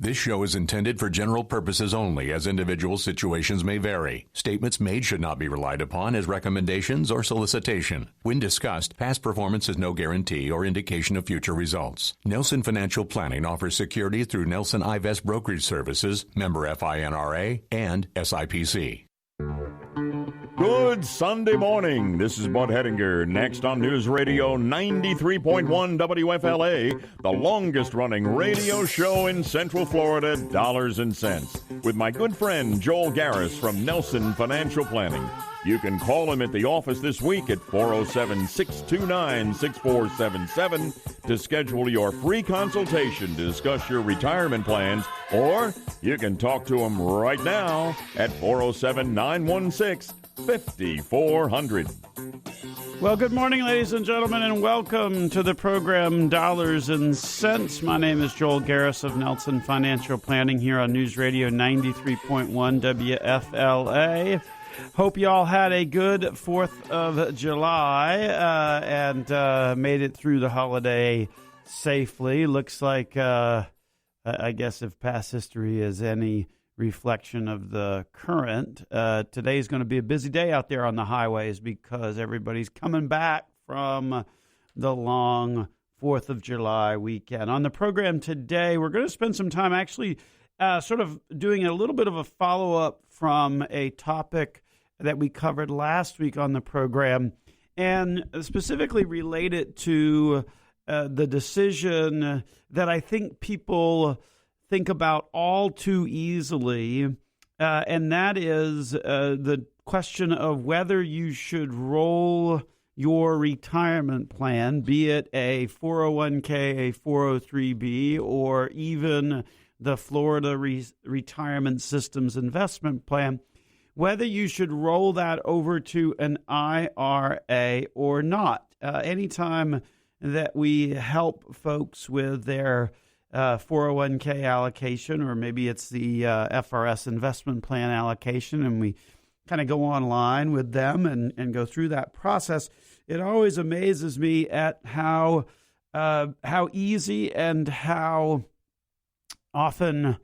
This show is intended for general purposes only, as individual situations may vary. Statements made should not be relied upon as recommendations or solicitation. When discussed, past performance is no guarantee or indication of future results. Nelson Financial Planning offers securities through Nelson Ivest Brokerage Services, member FINRA, and SIPC. Good Sunday morning. This is Bud Hettinger. Next on News Radio 93.1 WFLA, the longest-running radio show in Central Florida, Dollars and Cents, with my good friend Joel Garris from Nelson Financial Planning. You can call him at the office this week at 407-629-6477 to schedule your free consultation to discuss your retirement plans, or you can talk to him right now at 407-916-5400. Well, good morning, ladies and gentlemen, and welcome to the program Dollars and Cents. My name is Joel Garris of Nelson Financial Planning here on News Radio 93.1 WFLA. Hope you all had a good 4th of July and made it through the holiday safely. Looks like, I guess if past history is any reflection of the current, today's going to be a busy day out there on the highways because everybody's coming back from the long 4th of July weekend. On the program today, we're going to spend some time actually sort of doing a little bit of a follow-up from a topic that we covered last week on the program, and specifically related to the decision that I think people think about all too easily, and that is the question of whether you should roll your retirement plan, be it a 401k, a 403b, or even the Florida Retirement Systems Investment Plan, whether you should roll that over to an IRA or not. Anytime that we help folks with their 401k allocation, or maybe it's the FRS investment plan allocation, and we kind of go online with them and go through that process, it always amazes me at how easy and how often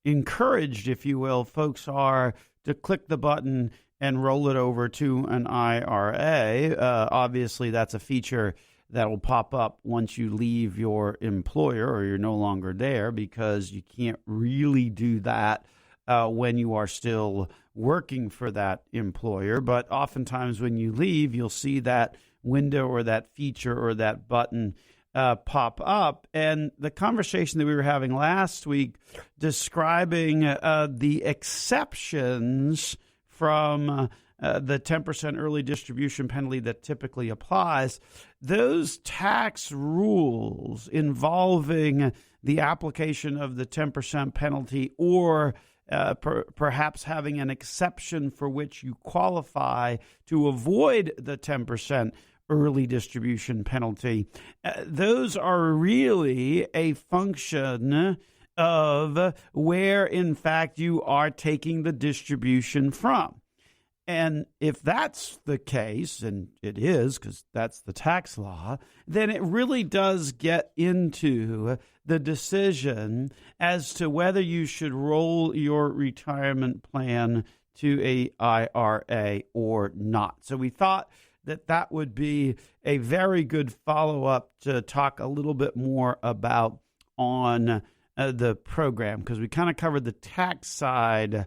encouraged, if you will, folks are to click the button and roll it over to an IRA. Obviously, that's a feature that will pop up once you leave your employer or you're no longer there, because you can't really do that when you are still working for that employer. But oftentimes when you leave, you'll see that window or that feature or that button pop up. And the conversation that we were having last week describing the exceptions from the 10% early distribution penalty that typically applies, those tax rules involving the application of the 10% penalty, or perhaps having an exception for which you qualify to avoid the 10% early distribution penalty, those are really a function of where, in fact, you are taking the distribution from. And if that's the case, and it is because that's the tax law, then it really does get into the decision as to whether you should roll your retirement plan to a IRA or not. So we thought that would be a very good follow-up to talk a little bit more about on the program, because we kind of covered the tax side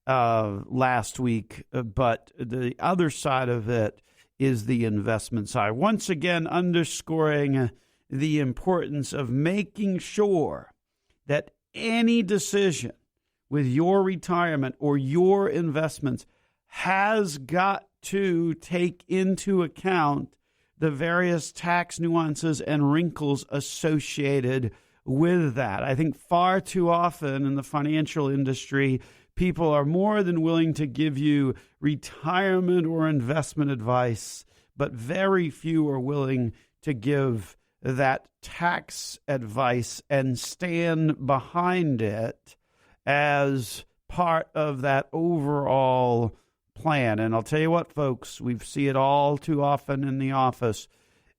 last week, but the other side of it is the investment side. Once again, underscoring the importance of making sure that any decision with your retirement or your investments has got to take into account the various tax nuances and wrinkles associated with that. I think far too often in the financial industry, people are more than willing to give you retirement or investment advice, but very few are willing to give that tax advice and stand behind it as part of that overall plan. And I'll tell you what, folks, we see it all too often in the office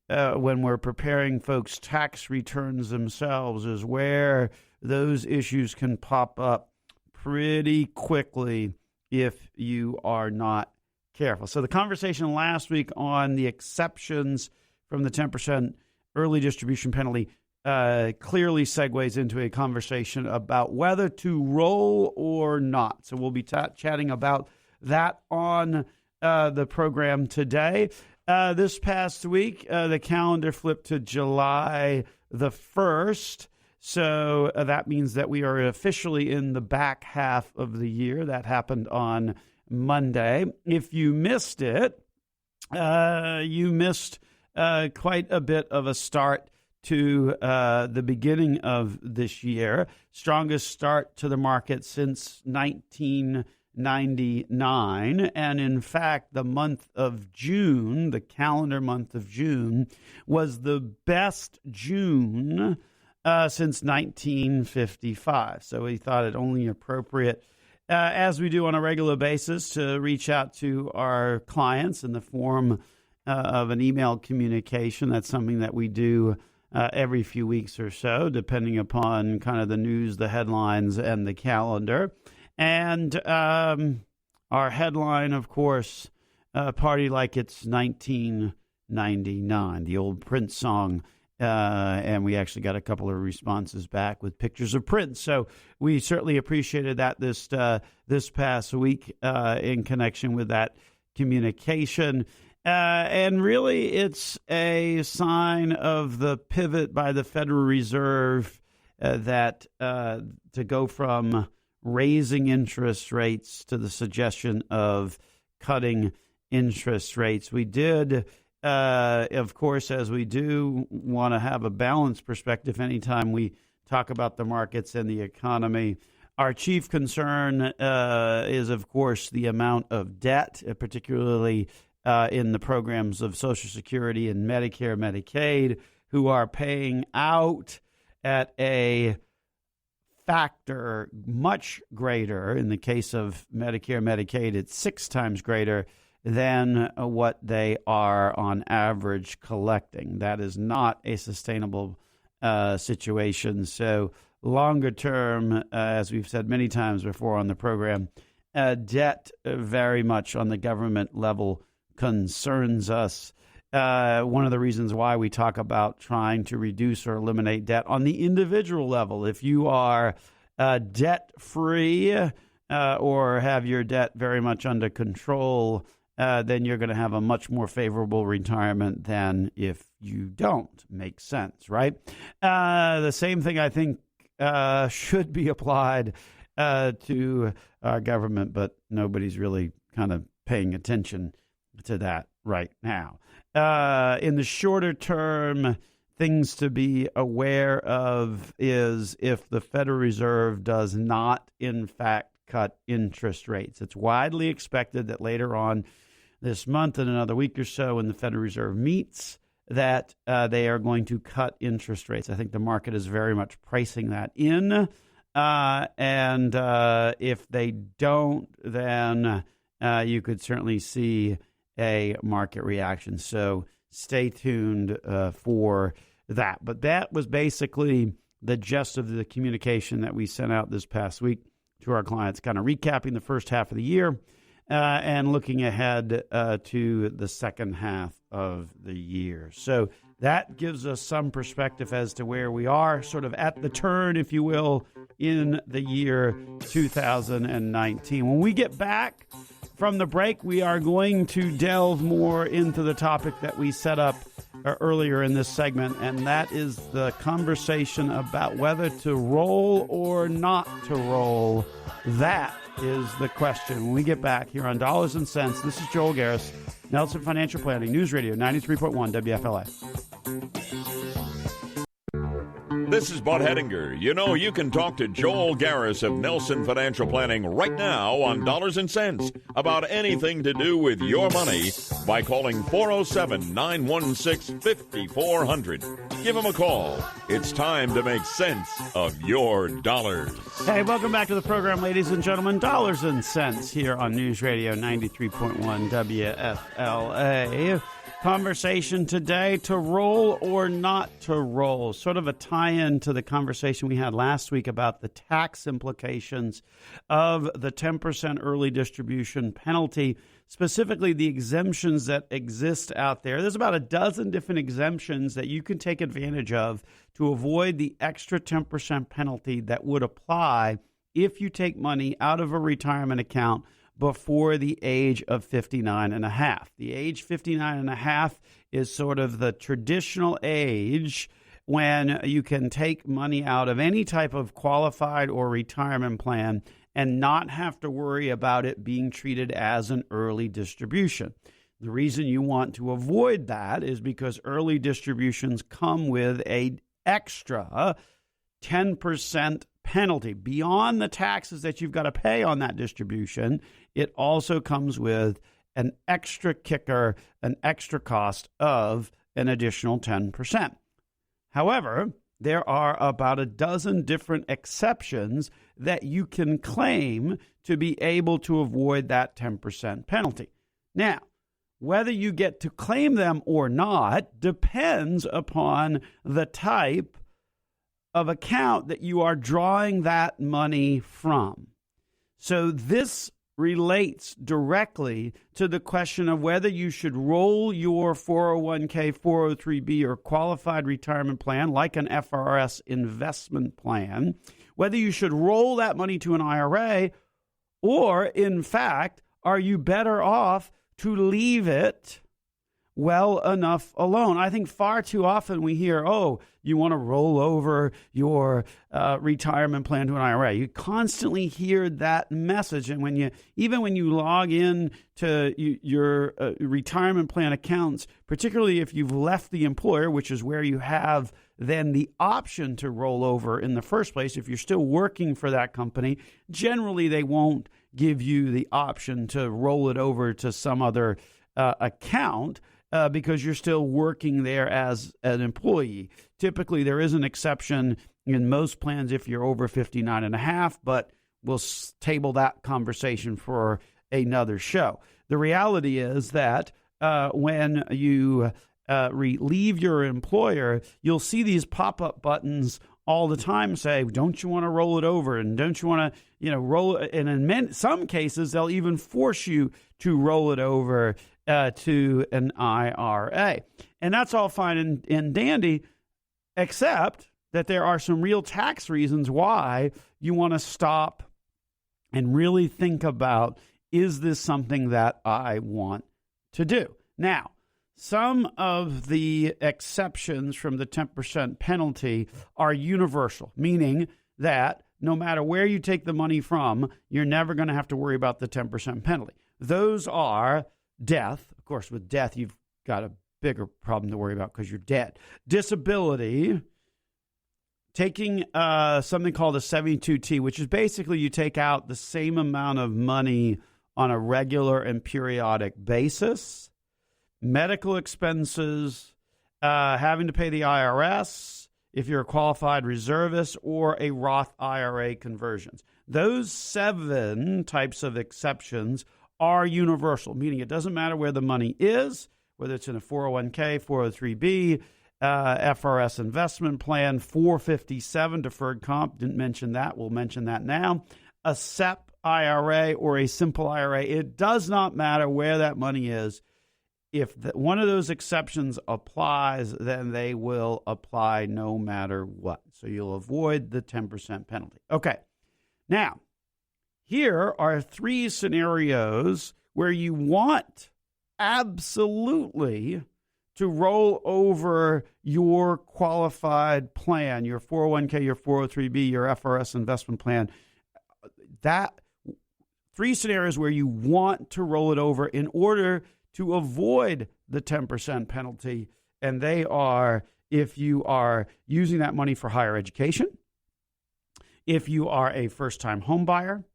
when we're preparing folks' tax returns themselves, is where those issues can pop up pretty quickly if you are not careful. So the conversation last week on the exceptions from the 10% early distribution penalty clearly segues into a conversation about whether to roll or not. So we'll be chatting about that on the program today. This past week, the calendar flipped to July the 1st. So that means that we are officially in the back half of the year. That happened on Monday. If you missed it, you missed quite a bit of a start to the beginning of this year. Strongest start to the market since 1999. And in fact, the month of June, the calendar month of June, was the best June since 1955. So we thought it only appropriate, as we do on a regular basis, to reach out to our clients in the form of an email communication. That's something that we do every few weeks or so, depending upon kind of the news, the headlines, and the calendar. And our headline, of course, Party Like It's 1999, the old Prince song. And we actually got a couple of responses back with pictures of Prince. So we certainly appreciated that this past week in connection with that communication. And really, it's a sign of the pivot by the Federal Reserve that to go from raising interest rates to the suggestion of cutting interest rates. We did, of course, as we do, want to have a balanced perspective anytime we talk about the markets and the economy. Our chief concern is, of course, the amount of debt, particularly in the programs of Social Security and Medicare, Medicaid, who are paying out at a factor much greater. In the case of Medicare, Medicaid, it's 6 times greater than what they are on average collecting. That is not a sustainable situation. So longer term, as we've said many times before on the program, debt very much on the government level concerns us. One of the reasons why we talk about trying to reduce or eliminate debt on the individual level. If you are debt-free or have your debt very much under control, then you're going to have a much more favorable retirement than if you don't. Makes sense, right? The same thing, I think, should be applied to our government, but nobody's really kind of paying attention to that right now. In the shorter term, things to be aware of is if the Federal Reserve does not, in fact, cut interest rates. It's widely expected that later on this month, in another week or so, when the Federal Reserve meets, that they are going to cut interest rates. I think the market is very much pricing that in. And if they don't, then you could certainly see a market reaction. So stay tuned for that. But that was basically the gist of the communication that we sent out this past week to our clients, kind of recapping the first half of the year and looking ahead to the second half of the year. So that gives us some perspective as to where we are, sort of at the turn, if you will, in the year 2019. When we get back from the break, we are going to delve more into the topic that we set up earlier in this segment, and that is the conversation about whether to roll or not to roll. That is the question. When we get back here on Dollars and Cents, this is Joel Garris, Nelson Financial Planning, News Radio 93.1 WFLA. This is Bud Hedinger. You know, you can talk to Joel Garris of Nelson Financial Planning right now on Dollars and Cents about anything to do with your money by calling 407-916-5400. Give him a call. It's time to make sense of your dollars. Hey, welcome back to the program, ladies and gentlemen. Dollars and Cents here on News Radio 93.1 WFLA. Conversation today, to roll or not to roll. Sort of a tie-in to the conversation we had last week about the tax implications of the 10% early distribution penalty, specifically the exemptions that exist out there. There's about a dozen different exemptions that you can take advantage of to avoid the extra 10% penalty that would apply if you take money out of a retirement account before the age of 59 and a half. The age 59 and a half is sort of the traditional age when you can take money out of any type of qualified or retirement plan and not have to worry about it being treated as an early distribution. The reason you want to avoid that is because early distributions come with an extra 10% penalty. Beyond the taxes that you've got to pay on that distribution, it also comes with an extra kicker, an extra cost of an additional 10%. However, there are about a dozen different exceptions that you can claim to be able to avoid that 10% penalty. Now, whether you get to claim them or not depends upon the type of account that you are drawing that money from. So this relates directly to the question of whether you should roll your 401k, 403b, or qualified retirement plan, like an FRS investment plan, whether you should roll that money to an IRA, or, in fact, are you better off to leave it well enough alone? I think far too often we hear, oh, you want to roll over your retirement plan to an IRA. You constantly hear that message. And even when you log in to your retirement plan accounts, particularly if you've left the employer, which is where you have then the option to roll over in the first place, if you're still working for that company, generally they won't give you the option to roll it over to some other account because you're still working there as an employee. Typically, there is an exception in most plans if you're over 59 and a half, but we'll table that conversation for another show. The reality is that when you leave your employer, you'll see these pop-up buttons all the time say, don't you want to roll it over? And don't you want to, roll it? And in some cases, they'll even force you to roll it over to an IRA. And that's all fine and dandy, except that there are some real tax reasons why you want to stop and really think about, is this something that I want to do? Now, some of the exceptions from the 10% penalty are universal, meaning that no matter where you take the money from, you're never going to have to worry about the 10% penalty. Those are death. Of course, with death, you've got a bigger problem to worry about because you're dead. Disability, taking something called a 72T, which is basically you take out the same amount of money on a regular and periodic basis. Medical expenses, having to pay the IRS if you're a qualified reservist, or a Roth IRA conversions. Those 7 types of exceptions are universal, meaning it doesn't matter where the money is, whether it's in a 401k, 403b, FRS investment plan, 457 deferred comp, didn't mention that, we'll mention that now, a SEP IRA or a simple IRA. It does not matter where that money is. If one of those exceptions applies, then they will apply no matter what. So you'll avoid the 10% penalty. Okay. Now, here are 3 scenarios where you want absolutely to roll over your qualified plan, your 401k, your 403b, your FRS investment plan. That 3 scenarios where you want to roll it over in order to avoid the 10% penalty, and they are if you are using that money for higher education, if you are a first-time home buyer,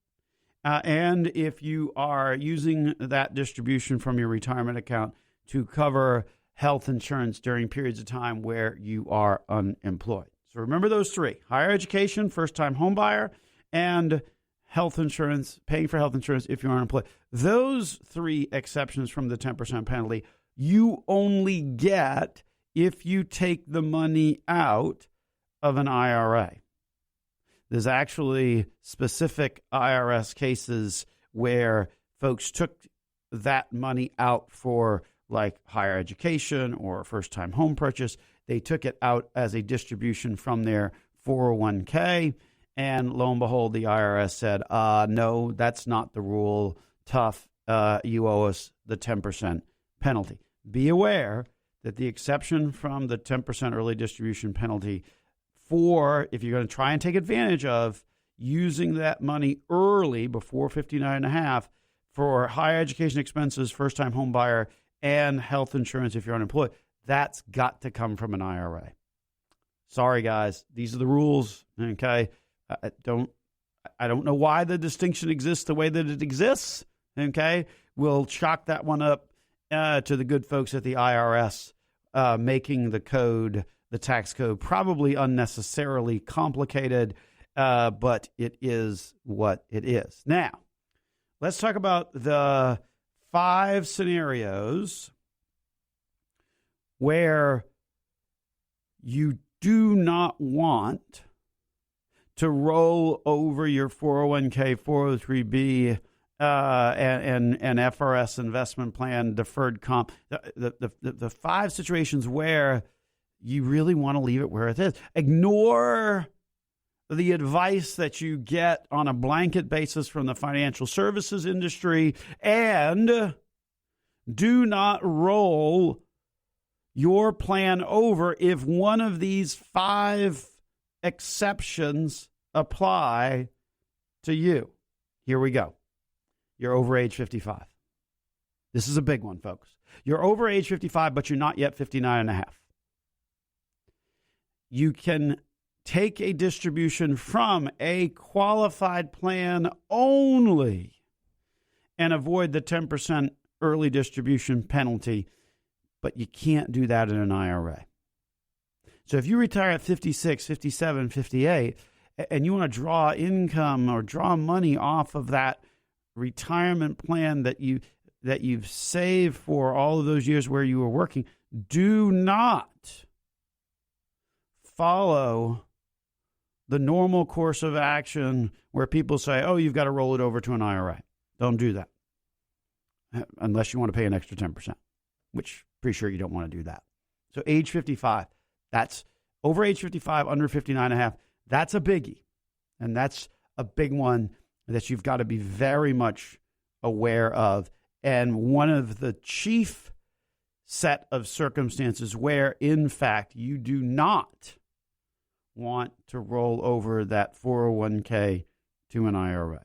and if you are using that distribution from your retirement account to cover health insurance during periods of time where you are unemployed. So remember those 3: higher education, first-time home buyer, and health insurance, paying for health insurance if you're unemployed. Those 3 exceptions from the 10% penalty you only get if you take the money out of an IRA. There's actually specific IRS cases where folks took that money out for like higher education or first-time home purchase. They took it out as a distribution from their 401k, and lo and behold, the IRS said, no, that's not the rule. Tough, you owe us the 10% penalty. Be aware that the exception from the 10% early distribution penalty for if you're going to try and take advantage of using that money early before 59 and a half for higher education expenses, first-time home buyer, and health insurance if you're unemployed, that's got to come from an IRA. Sorry, guys. These are the rules, okay? I don't know why the distinction exists the way that it exists, okay? We'll chalk that one up to the good folks at the IRS making the tax code, probably unnecessarily complicated, but it is what it is. Now, let's talk about the 5 scenarios where you do not want to roll over your 401k, 403b, and FRS investment plan, deferred comp. The 5 situations where you really want to leave it where it is. Ignore the advice that you get on a blanket basis from the financial services industry, and do not roll your plan over if one of these 5 exceptions apply to you. Here we go. You're over age 55. This is a big one, folks. You're over age 55, but you're not yet 59 and a half. You can take a distribution from a qualified plan only and avoid the 10% early distribution penalty, but you can't do that in an IRA. So if you retire at 56, 57, 58, and you want to draw income or draw money off of that retirement plan that you've saved for all of those years where you were working, do not follow the normal course of action where people say, oh, you've got to roll it over to an IRA. Don't do that unless you want to pay an extra 10%, which pretty sure you don't want to do that. So age 55, that's over age 55, under 59 and a half. That's a biggie. And that's a big one that you've got to be very much aware of. And one of the chief set of circumstances where, in fact, you do not want to roll over that 401k to an IRA.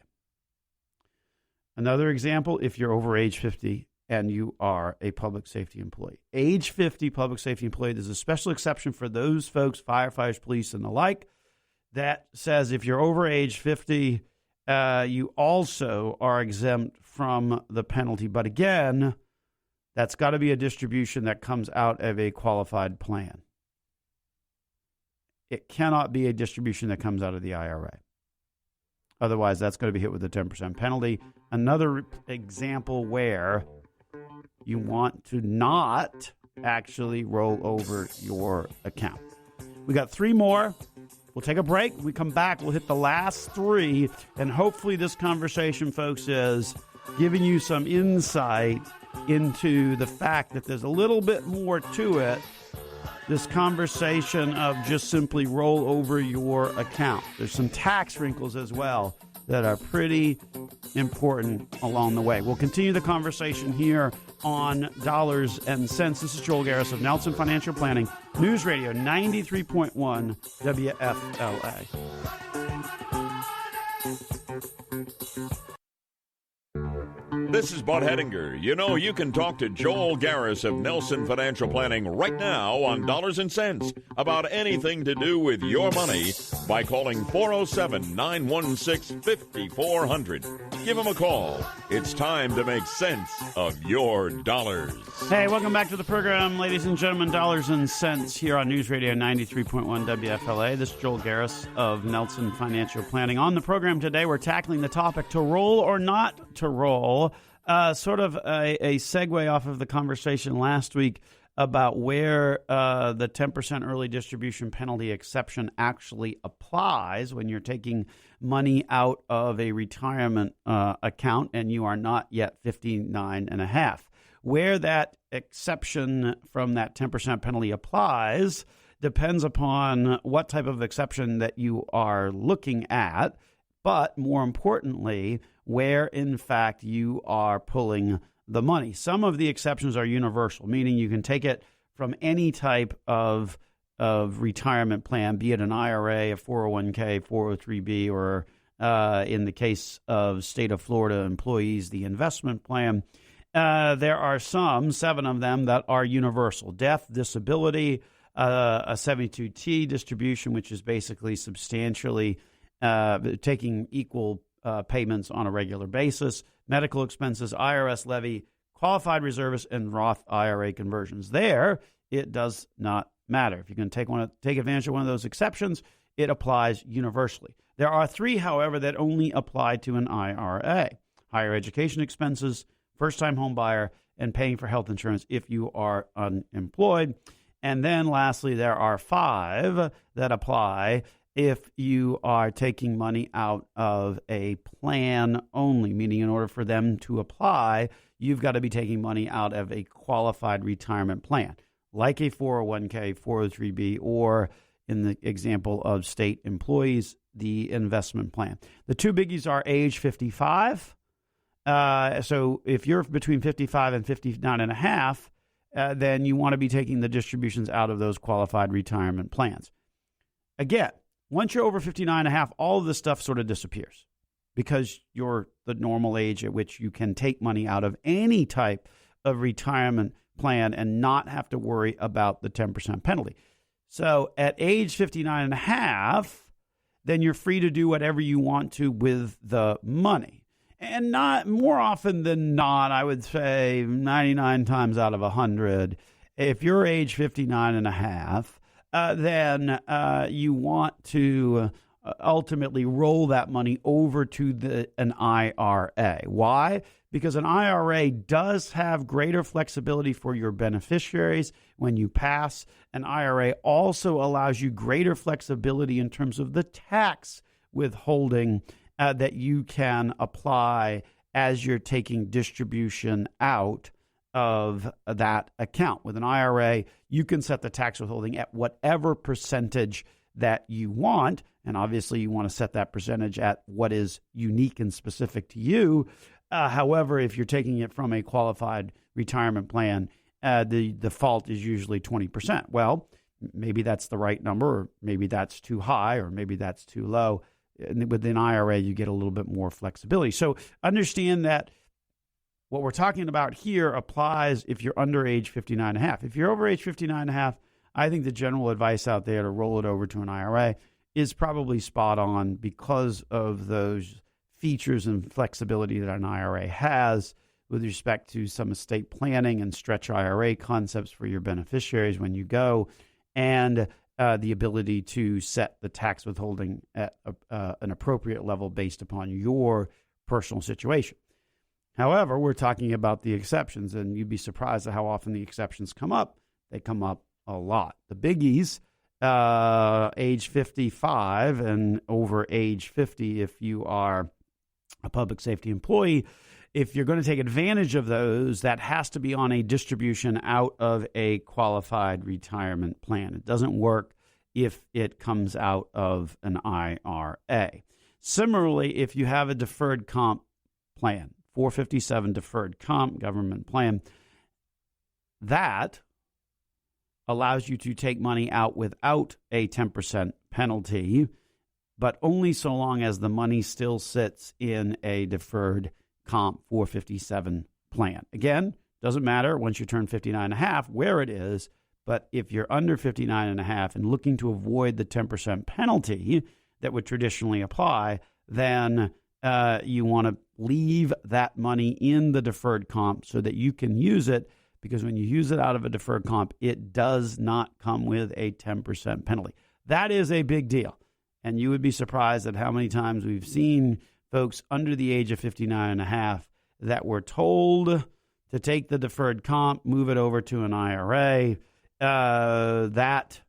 Another example, if you're over age 50 and you are a public safety employee. Age 50 public safety employee, there's a special exception for those folks, firefighters, police, and the like, that says if you're over age 50, you also are exempt from the penalty. But again, that's got to be a distribution that comes out of a qualified plan. It cannot be a distribution that comes out of the IRA. Otherwise, that's going to be hit with a 10% penalty. Another example where you want to not actually roll over your account. We got 3 more. We'll take a break. When we come back, we'll hit the last 3. And hopefully this conversation, folks, is giving you some insight into the fact that there's a little bit more to it. This conversation of just simply roll over your account. There's some tax wrinkles as well that are pretty important along the way. We'll continue the conversation here on Dollars and Cents. This is Joel Garris of Nelson Financial Planning, News Radio 93.1 WFLA. This is Bud Hedinger. You know, you can talk to Joel Garris of Nelson Financial Planning right now on Dollars and Cents about anything to do with your money by calling 407-916-5400. Give him a call. It's time to make sense of your dollars. Hey, welcome back to the program, ladies and gentlemen. Dollars and Cents here on News Radio 93.1 WFLA. This is Joel Garris of Nelson Financial Planning. On the program today, we're tackling the topic to roll or not to roll sort of a segue off of the conversation last week about where the 10% early distribution penalty exception actually applies when you're taking money out of a retirement account and you are not yet 59 and a half. Where that exception from that 10% penalty applies depends upon what type of exception that you are looking at, but more importantly, where in fact you are pulling the money. Some of the exceptions are universal, meaning you can take it from any type of retirement plan, be it an IRA, a 401k, 403b, or in the case of state of Florida employees, the investment plan. There are 7 of them that are universal. Death, disability, a 72T distribution, which is basically substantially taking equal payments on a regular basis, medical expenses, IRS levy, qualified reservists, and Roth IRA conversions. There, it does not matter. If you can take advantage of one of those exceptions, it applies universally. There are 3, however, that only apply to an IRA: higher education expenses, first-time home buyer, and paying for health insurance if you are unemployed. And then lastly, there are 5 that apply if you are taking money out of a plan only, meaning in order for them to apply, you've got to be taking money out of a qualified retirement plan, like a 401k, 403b, or in the example of state employees, the investment plan. The 2 biggies are age 55. So if you're between 55 and 59 and a half, then you want to be taking the distributions out of those qualified retirement plans. Again, once you're over 59 and a half, all of this stuff sort of disappears because you're the normal age at which you can take money out of any type of retirement plan and not have to worry about the 10% penalty. So at age 59 and a half, then you're free to do whatever you want to with the money. And not more often than not, I would say 99 times out of 100, if you're age 59 and a half, then you want to ultimately roll that money over to an IRA. Why? Because an IRA does have greater flexibility for your beneficiaries when you pass. An IRA also allows you greater flexibility in terms of the tax withholding that you can apply as you're taking distribution out of that account. With an IRA, you can set the tax withholding at whatever percentage that you want. And obviously, you want to set that percentage at what is unique and specific to you. However, if you're taking it from a qualified retirement plan, the default is usually 20%. Well, maybe that's the right number, or maybe that's too high, or maybe that's too low. And with an IRA, you get a little bit more flexibility. So understand that what we're talking about here applies if you're under age 59 and a half. If you're over age 59 and a half, I think the general advice out there to roll it over to an IRA is probably spot on because of those features and flexibility that an IRA has with respect to some estate planning and stretch IRA concepts for your beneficiaries when you go, and the ability to set the tax withholding at an appropriate level based upon your personal situation. However, we're talking about the exceptions, and you'd be surprised at how often the exceptions come up. They come up a lot. The biggies, age 55 and over age 50, if you are a public safety employee, if you're going to take advantage of those, that has to be on a distribution out of a qualified retirement plan. It doesn't work if it comes out of an IRA. Similarly, if you have a deferred comp plan, 457 deferred comp government plan, that allows you to take money out without a 10% penalty, but only so long as the money still sits in a deferred comp 457 plan. Again, doesn't matter once you turn 59 and a half where it is, but if you're under 59 and a half and looking to avoid the 10% penalty that would traditionally apply, then you want to leave that money in the deferred comp so that you can use it, because when you use it out of a deferred comp, it does not come with a 10% penalty. That is a big deal. And you would be surprised at how many times we've seen folks under the age of 59 and a half that were told to take the deferred comp, move it over to an IRA. That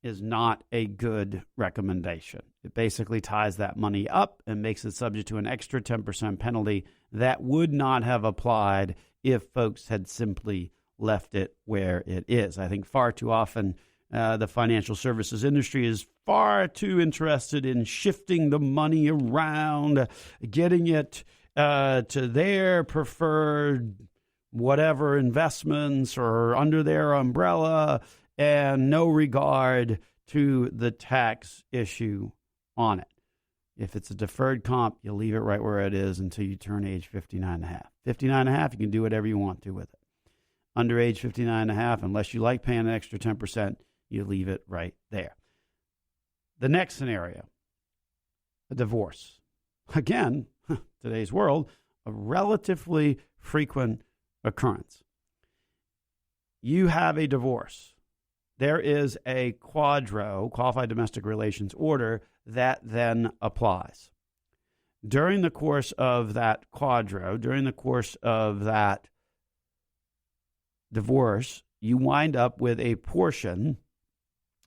is not a good recommendation. It basically ties that money up and makes it subject to an extra 10% penalty that would not have applied if folks had simply left it where it is. I think far too often the financial services industry is far too interested in shifting the money around, getting it to their preferred whatever investments or under their umbrella, and no regard to the tax issue on it. If it's a deferred comp, you leave it right where it is until you turn age 59 and a half. 59 and a half, you can do whatever you want to with it. Under age 59 and a half, unless you like paying an extra 10%, you leave it right there. The next scenario, a divorce. Again, today's world, a relatively frequent occurrence. You have a divorce. There is a qualified domestic relations order, that then applies. During the course of that during the course of that divorce, you wind up with a portion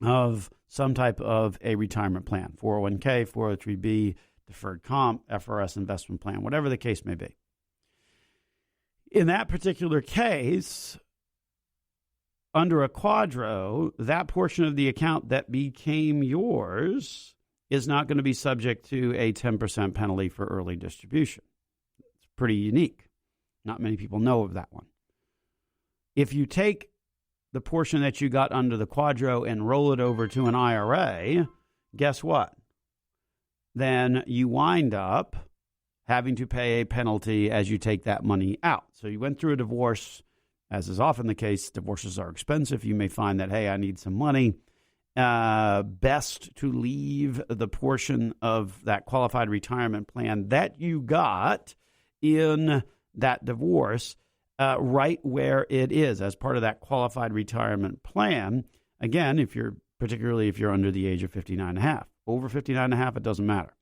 of some type of a retirement plan, 401k, 403b, deferred comp, FRS investment plan, whatever the case may be. In that particular case, under a quadro, that portion of the account that became yours is not going to be subject to a 10% penalty for early distribution. It's pretty unique. Not many people know of that one. If you take the portion that you got under the quadro and roll it over to an IRA, guess what? Then you wind up having to pay a penalty as you take that money out. So you went through a divorce. As is often the case, divorces are expensive. You may find that, hey, I need some money. Best to leave the portion of that qualified retirement plan that you got in that divorce right where it is as part of that qualified retirement plan. Again, particularly if you're under the age of 59 and a half. Over 59 and a half, it doesn't matter.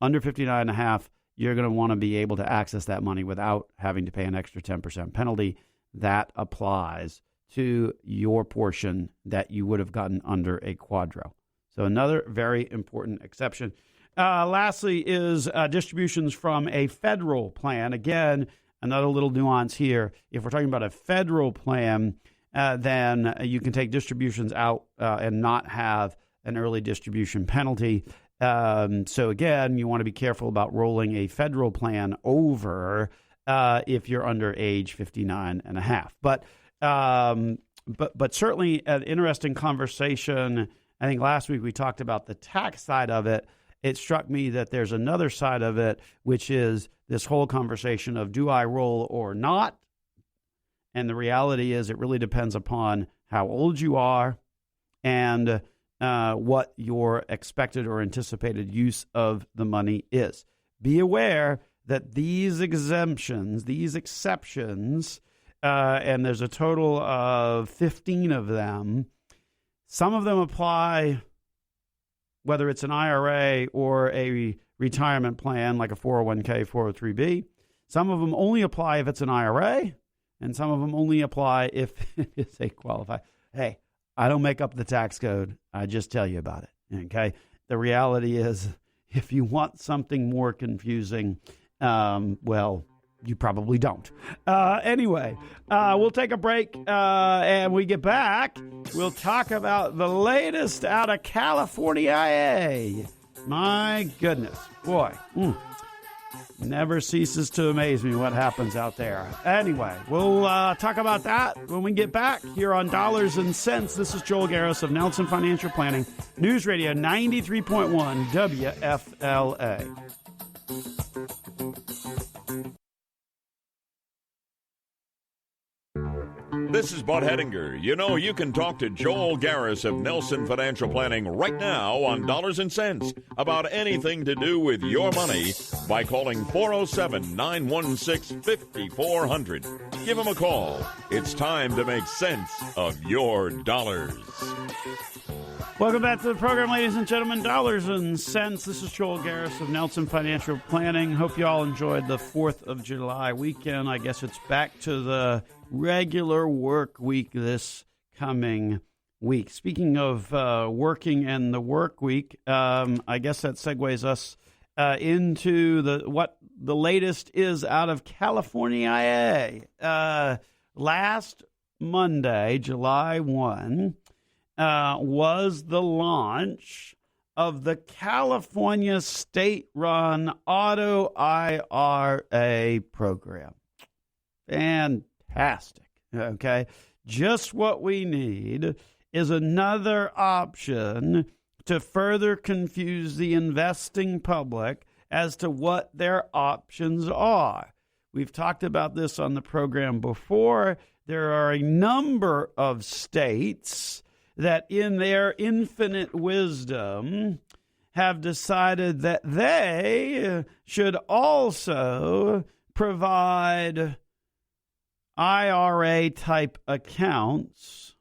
Under 59 and a half, you're going to want to be able to access that money without having to pay an extra 10% penalty. That applies to your portion that you would have gotten under a quadro. So another very important exception. Lastly is distributions from a federal plan. Again, another little nuance here. If we're talking about a federal plan, then you can take distributions out and not have an early distribution penalty. So again, you want to be careful about rolling a federal plan over if you're under age 59 and a half. But certainly an interesting conversation. I think last week we talked about the tax side of it. It struck me that there's another side of it, which is this whole conversation of do I roll or not? And the reality is it really depends upon how old you are and what your expected or anticipated use of the money is. Be aware that these exemptions, these exceptions, and there's a total of 15 of them, some of them apply whether it's an IRA or a retirement plan like a 401k, 403b. Some of them only apply if it's an IRA, and some of them only apply if it is a qualified. Hey, I don't make up the tax code. I just tell you about it, okay? The reality is if you want something more confusing, well, you probably don't. Anyway, we'll take a break, and we get back. We'll talk about the latest out of California. My goodness, boy, never ceases to amaze me what happens out there. Anyway, we'll talk about that when we get back here on Dollars and Cents. This is Joel Garris of Nelson Financial Planning, News Radio 93.1 WFLA. This is Bud Hedinger. You know, you can talk to Joel Garris of Nelson Financial Planning right now on Dollars and Cents about anything to do with your money by calling 407-916-5400. Give him a call. It's time to make sense of your dollars. Welcome back to the program, ladies and gentlemen. Dollars and Cents. This is Joel Garris of Nelson Financial Planning. Hope you all enjoyed the 4th of July weekend. I guess it's back to the regular work week this coming week. Speaking of working and the work week, I guess that segues us into what the latest is out of California. Last Monday, July 1, was the launch of the California state-run auto IRA program. Fantastic, okay? Just what we need is another option to further confuse the investing public as to what their options are. We've talked about this on the program before. There are a number of states that in their infinite wisdom have decided that they should also provide IRA-type accounts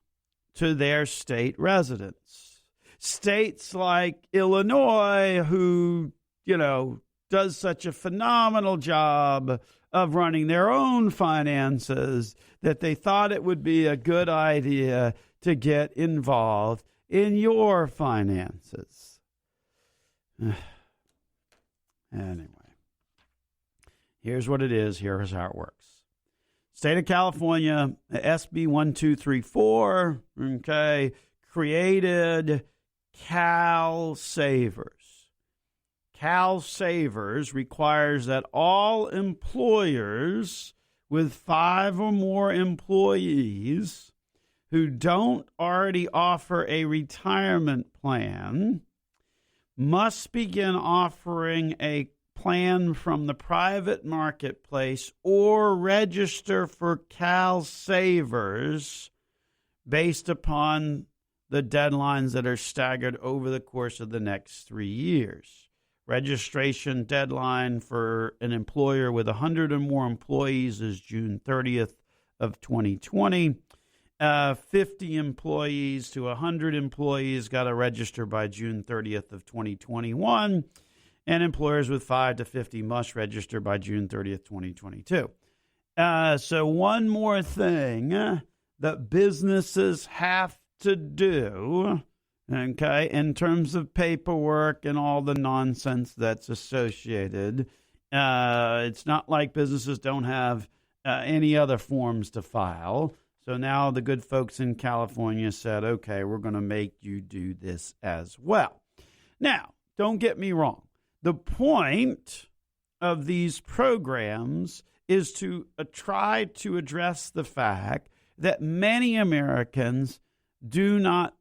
to their state residents. States like Illinois, who, does such a phenomenal job of running their own finances, that they thought it would be a good idea to get involved in your finances. Anyway, here's what it is. Here's how it works. State of California, SB 1234, okay, created Cal Savers. Cal Savers requires that all employers with 5 or more employees who don't already offer a retirement plan must begin offering a plan from the private marketplace or register for Cal Savers based upon the deadlines that are staggered over the course of the next 3 years. Registration deadline for an employer with 100 or more employees is June 30th of 2020. 50 employees to 100 employees got to register by June 30th of 2021. And employers with 5 to 50 must register by June 30th, 2022. So one more thing that businesses have to do, okay, in terms of paperwork and all the nonsense that's associated. It's not like businesses don't have any other forms to file. So now the good folks in California said, okay, we're going to make you do this as well. Now, don't get me wrong. The point of these programs is to try to address the fact that many Americans do not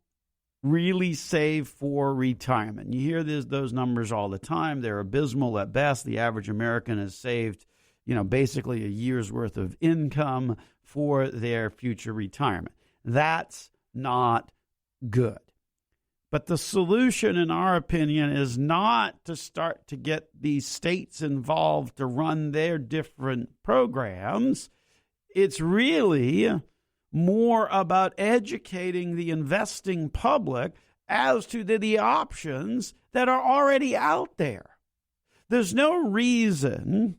really save for retirement. You hear those numbers all the time. They're abysmal at best. The average American has saved, basically a year's worth of income for their future retirement. That's not good. But the solution, in our opinion, is not to start to get these states involved to run their different programs. It's really more about educating the investing public as to the options that are already out there. There's no reason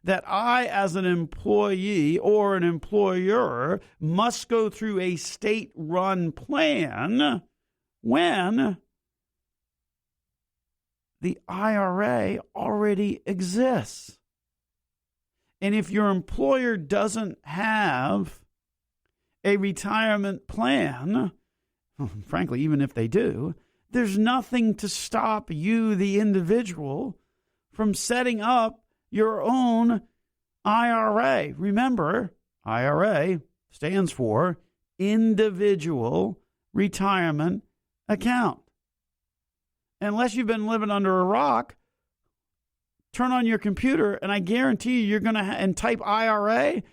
that I, as an employee or an employer, must go through a state-run plan when the IRA already exists. And if your employer doesn't have a retirement plan, frankly, even if they do, there's nothing to stop you, the individual, from setting up your own IRA. Remember, IRA stands for Individual Retirement Account. Unless you've been living under a rock, turn on your computer, and I guarantee you're going to and type IRA,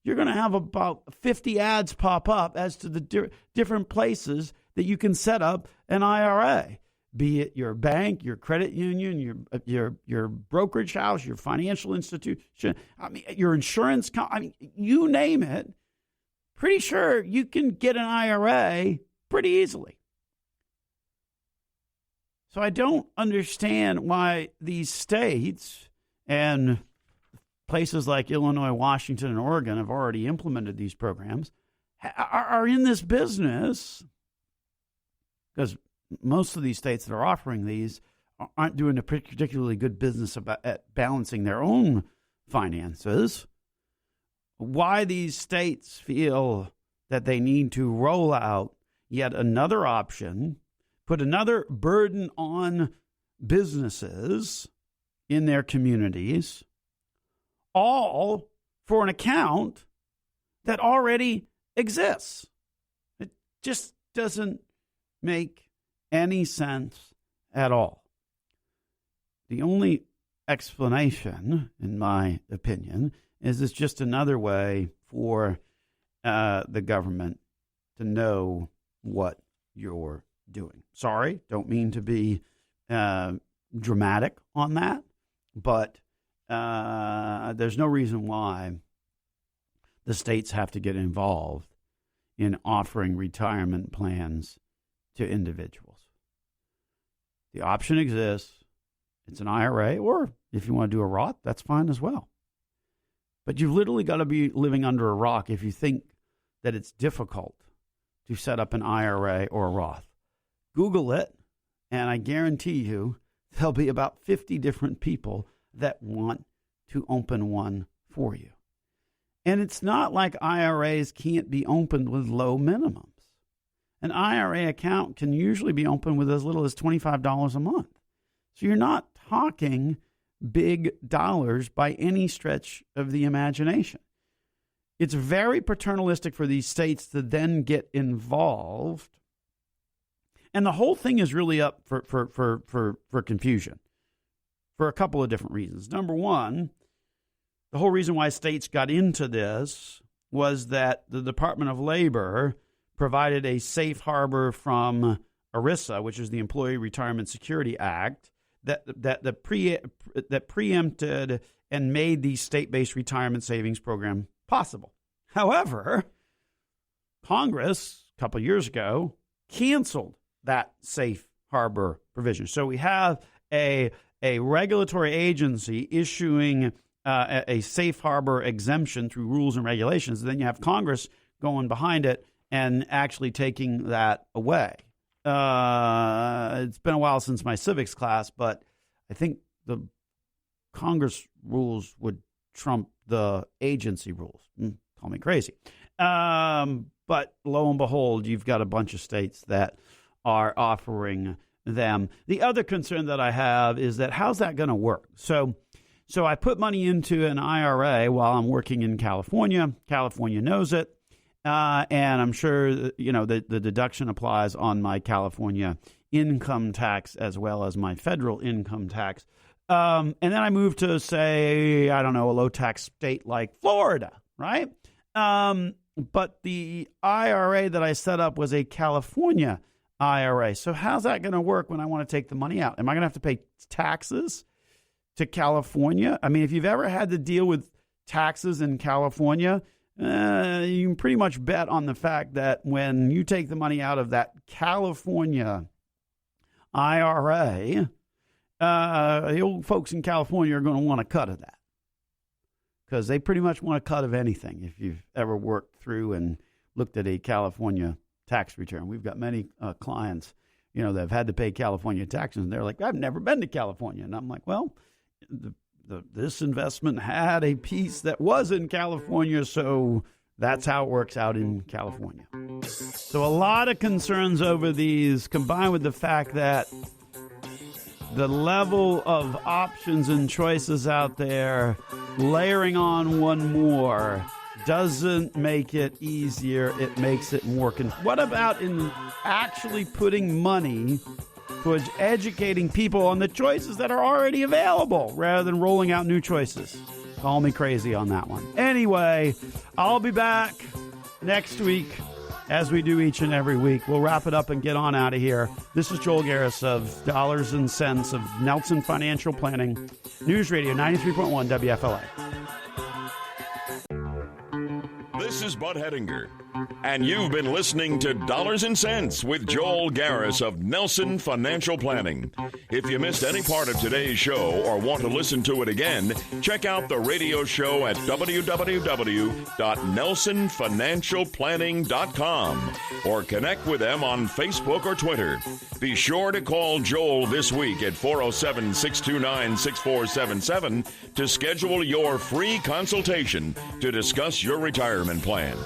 you're going to have about 50 ads pop up as to the different places that you can set up an IRA, be it your bank, your credit union, your brokerage house, your financial institution, your insurance company, you name it. Pretty sure you can get an IRA pretty easily. So I don't understand why these states and places like Illinois, Washington, and Oregon have already implemented these programs are in this business, because most of these states that are offering these aren't doing a particularly good business at balancing their own finances. Why these states feel that they need to roll out yet another option, put another burden on businesses in their communities, all for an account that already exists. It just doesn't make any sense at all. The only explanation, in my opinion, is it's just another way for the government to know what you're doing. Sorry, don't mean to be dramatic on that, but there's no reason why the states have to get involved in offering retirement plans to individuals. The option exists. It's an IRA, or if you want to do a Roth, that's fine as well. But you've literally got to be living under a rock if you think that it's difficult to set up an IRA or a Roth. Google it, and I guarantee you there'll be about 50 different people that want to open one for you. And it's not like IRAs can't be opened with low minimums. An IRA account can usually be opened with as little as $25 a month. So you're not talking big dollars by any stretch of the imagination. It's very paternalistic for these states to then get involved. And the whole thing is really up for confusion for a couple of different reasons. Number one, the whole reason why states got into this was that the Department of Labor provided a safe harbor from ERISA, which is the Employee Retirement Security Act, that preempted and made the state-based retirement savings program possible. However, Congress, a couple of years ago, canceled that safe harbor provision. So we have a regulatory agency issuing a safe harbor exemption through rules and regulations. And then you have Congress going behind it and actually taking that away. It's been a while since my civics class, but I think the Congress rules would trump the agency rules. Call me crazy. But lo and behold, you've got a bunch of states that are offering them. The other concern that I have is that how's that going to work? So I put money into an IRA while I'm working in California. California knows it. And I'm sure the deduction applies on my California income tax as well as my federal income tax. And then I moved to, say, I don't know, a low-tax state like Florida, right? But the IRA that I set up was a California IRA. So how's that going to work when I want to take the money out? Am I going to have to pay taxes to California? I mean, if you've ever had to deal with taxes in California, you can pretty much bet on the fact that when you take the money out of that California IRA, the old folks in California are going to want a cut of that, because they pretty much want a cut of anything. If you've ever worked through and looked at a California tax return, we've got many clients, that have had to pay California taxes, and they're like, I've never been to California. And I'm like, well, this investment had a piece that was in California, so that's how it works out in California. So a lot of concerns over these, combined with the fact that the level of options and choices out there, layering on one more, doesn't make it easier. It makes it more What about in actually putting money towards educating people on the choices that are already available rather than rolling out new choices? Call me crazy on that one. Anyway, I'll be back next week as we do each and every week. We'll wrap it up and get on out of here. This is Joel Garris of Dollars and Cents of Nelson Financial Planning, News Radio 93.1 WFLA. This is Bud Hettinger. And you've been listening to Dollars and Cents with Joel Garris of Nelson Financial Planning. If you missed any part of today's show or want to listen to it again, check out the radio show at www.nelsonfinancialplanning.com or connect with them on Facebook or Twitter. Be sure to call Joel this week at 407-629-6477 to schedule your free consultation to discuss your retirement plan.